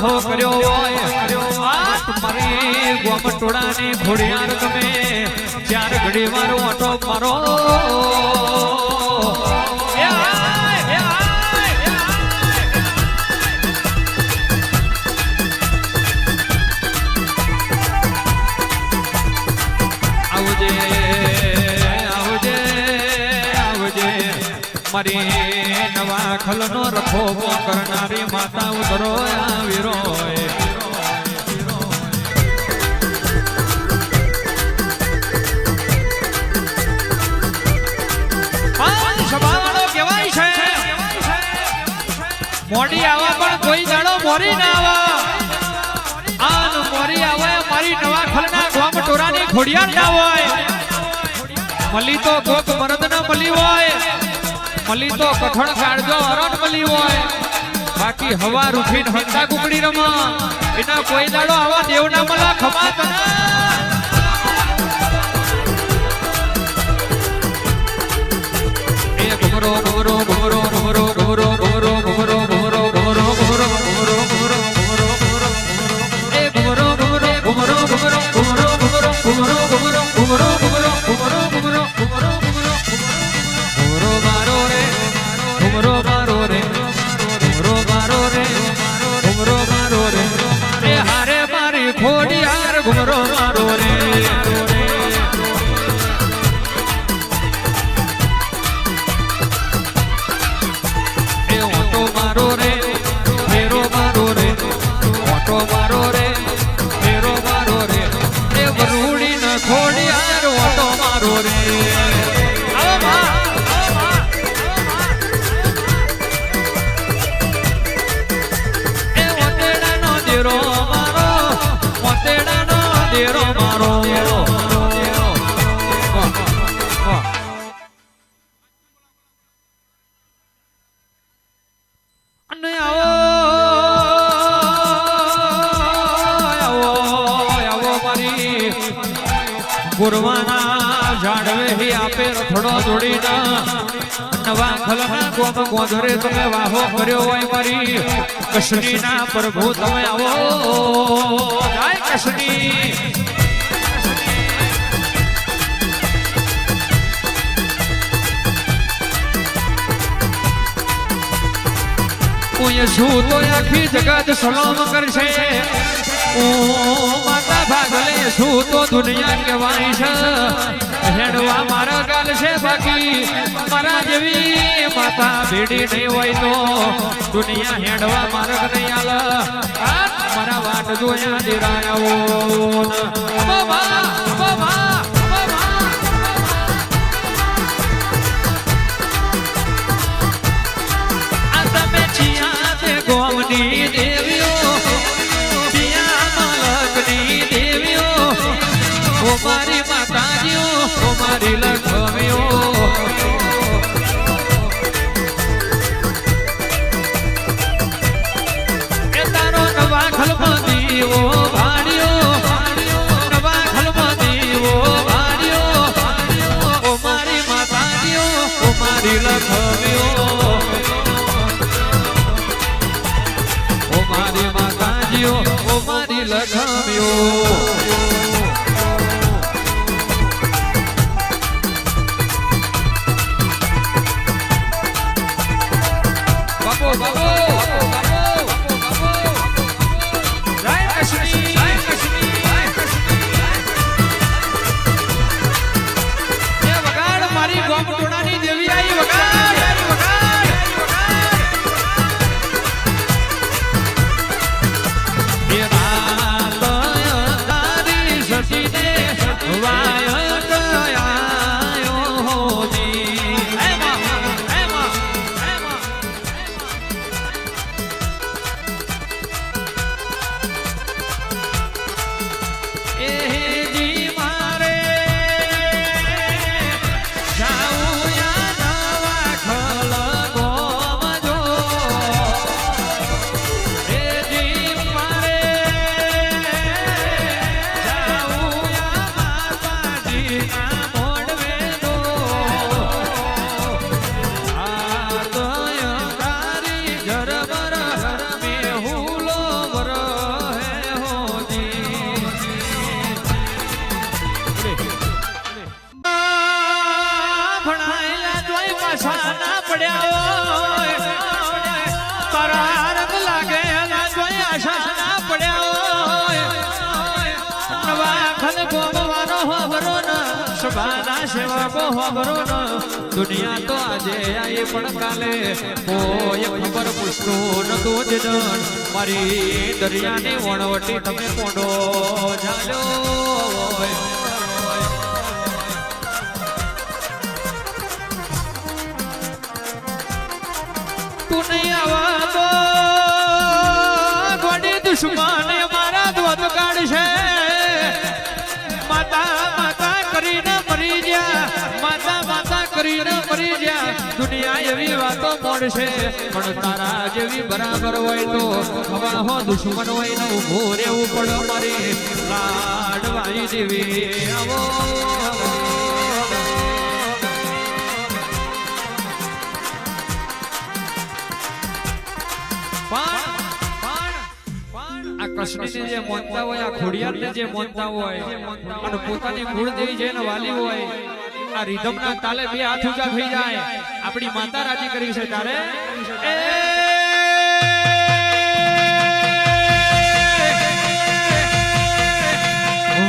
વાહો કર્યો હોય મારી ગોમટોળાની ઘોડિયાર તમે ચાર ઘડી મારો ઓટો મારો મારી નવા ખલનો રખો કરનારી માતા ઉતરો વીરો કેવાય છે મોડી આવા પણ કોઈ દાડો મોરી ના આવા મોરી આવે મારી નવા ખલના ગોમટોરાની ઘોડિયાર ના હોય મલી તો ગોક મરદ ના મલી હોય મલી તો કઠણ કાઢજો હરણ મલી હોય બાકી હવા રૂઠીને હંતા કુકડી રમા એના કોઈ દાડો આવા દેવના મલા ખમા તના એ ઘુમરો ઘુમરો ઘુમરો ઘુમરો ઘુમરો ઘુમરો ઘુમરો ઘુમરો ઘુમરો ઘુમરો ઘુમરો ઘુમરો ઘુમરો એ ઘુમરો ઘુમરો ઘુમરો ઘુમરો ઘુમરો ઘુમરો ઘુમરો ઘુમરો ઘુમરો ઘુમરો ઘુમરો ઘુમરો ઘુમરો ઘુમરો મારો રે એ ઓટો મારો રે ફેરો મારો રે ઓટો મારો રે ફેરો મારો રે એ વરુડી ન ખોડી યાર ઓટો મારો રે એ ઓટેડાનો દેરો મારો ઓટેડાનો દેરો મારો અને આવો મારી ગુરવાના ઝાડવે આપે થોડો જોડીના નવા ખલના ગોમ ગોધરે તમે વાહો કર્યો હોય મારી કૃષ્ણીના પ્રભુ તમે આવો જય કૃષ્ણી શું તો આખી જગત સલામ કરશે માતા ભાગલે શું તો દુનિયા કહેવાય છે હેડવા મારા ગાલ છે બાકી મારા જેવી માતા ભેડી નહીં હોય તો દુનિયા હેડવા માર્ગ નહીં આલ મારા વાટ જોયા દેરાયાઓ બાબા બાબા ગોમની દેવીઓ મલકની દેવીઓ ઓ મારી માતાજીઓ ઓ મારી લક્ષ્મીઓ એ તારો નવા ખલમાં દીવો ભાડ્યો નવા ખલમાં દીવો ભાડ્યો ઓ મારી માતાજીઓ ઓ મારી લક્ષ્મીઓ મારી માતાજીઓ ઓ મારી લક્ષ્મીઓ બાપો બાપો જય કૃષ્ણ જય કૃષ્ણ જય કૃષ્ણ એ વગાડ મારી ગોમટોળાની દેવી આવી વગાડ પાછા ના પડ્યા હોય નવા ખલ ગોમવાનો હોબરો ન સભાના સેવકો હોબરો ન દુનિયા તો આજે આઈ પણ કાલે કોઈ ખબર પૂછતું નતું જ મારી દરિયાની વણવટી તમે કોડો જાલ્યો તું નહીં આવા તો ગોડી દુશ્મન મારા દોત કાઢશે માતા માતા કરીને મરી જા માતા માતા કરીને મરી જા દુનિયા એવી વાતો મોડશે પણ તારા જેવી બરાબર હોય તો હવા હો દુશ્મન હોય ને ઊભો રહેવું પડે મારી લાડવાઈ દેવી આવો આ કૃષ્ણને જે મોનતા હોય આ ખોડિયારને જે મોનતા હોય અને પોતાની કુળદેવી જેને વાલી હોય આ રીધમના તાલે બે હાથ ઊંચા થઈ જાય આપણી માતા રાજી કરી છે તારે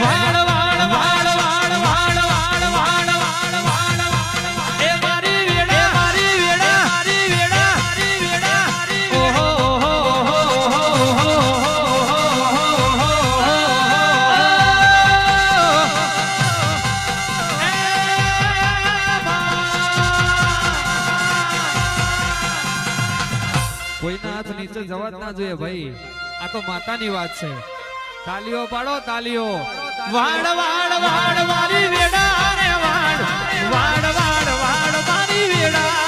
વાળ વાળ વાળ વાળ વાળ વાળ વાળ વાળ એ મારી વેડા મારી વેડા મારી વેડા મારી વેડા ઓહો કોઈના હાથ નીચે જવા જ ના જોઈએ ભાઈ આ તો માતાની વાત છે તાલીઓ પાડો તાલીઓ વાડ વાડ વાડ મારી વેડા રે વાડ વાડ વાડ વાડ મારી વેડા